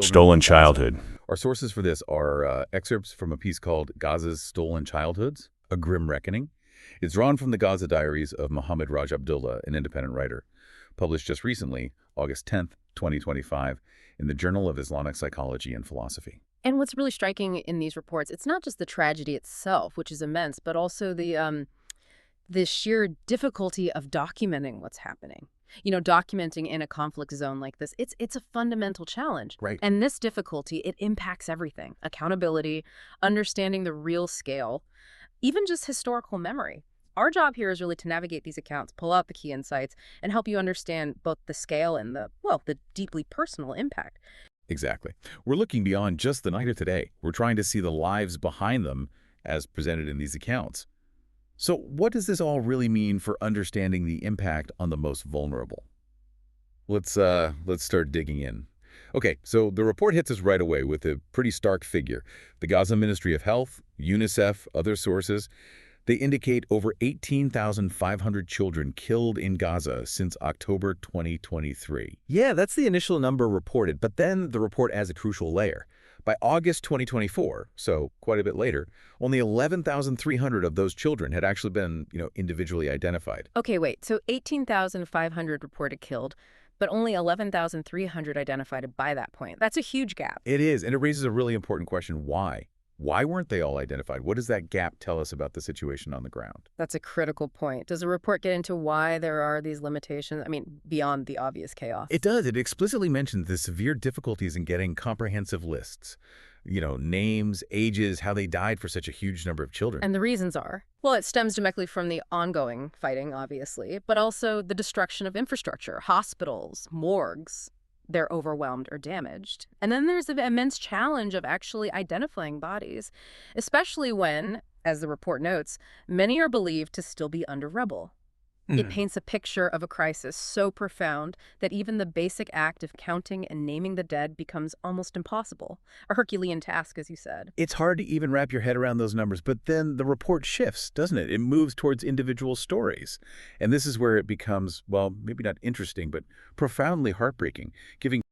Stolen childhood. Our sources for this are excerpts from a piece called Gaza's Stolen Childhoods, A Grim Reckoning. It's drawn from the Gaza diaries of Mohammed Raj Abdullah, an independent writer, published just recently, August 10th, 2025, in the Journal of Islamic Psychology and Philosophy. And what's really striking in these reports, it's not just the tragedy itself, which is immense, but also the sheer difficulty of documenting what's happening. You know, documenting in a conflict zone like this, it's a fundamental challenge. Right. And this difficulty, it impacts everything. Accountability, understanding the real scale, even just historical memory. Our job here is really to navigate these accounts, pull out the key insights, and help you understand both the scale and the deeply personal impact. Exactly. We're looking beyond just the night of today. We're trying to see the lives behind them as presented in these accounts. So what does this all really mean for understanding the impact on the most vulnerable? Let's start digging in. Okay, so the report hits us right away with a pretty stark figure. The Gaza Ministry of Health, UNICEF, other sources, they indicate over 18,500 children killed in Gaza since October 2023. Yeah, that's the initial number reported, but then the report adds a crucial layer. By August 2024, so quite a bit later, only 11,300 of those children had actually been, individually identified. Okay, wait, so 18,500 reported killed, but only 11,300 identified by that point. That's a huge gap. It is, and it raises a really important question. Why? Why weren't they all identified? What does that gap tell us about the situation on the ground? That's a critical point. Does the report get into why there are these limitations? I mean, beyond the obvious chaos. It does. It explicitly mentions the severe difficulties in getting comprehensive lists. Names, ages, how they died for such a huge number of children. And the reasons are? Well, it stems directly from the ongoing fighting, obviously, but also the destruction of infrastructure, hospitals, morgues. They're overwhelmed or damaged. And then there's the immense challenge of actually identifying bodies, especially when, as the report notes, many are believed to still be under rubble. It paints a picture of a crisis so profound that even the basic act of counting and naming the dead becomes almost impossible. A Herculean task, as you said. It's hard to even wrap your head around those numbers, but then the report shifts, doesn't it? It moves towards individual stories. And this is where it becomes, well, maybe not interesting, but profoundly heartbreaking, giving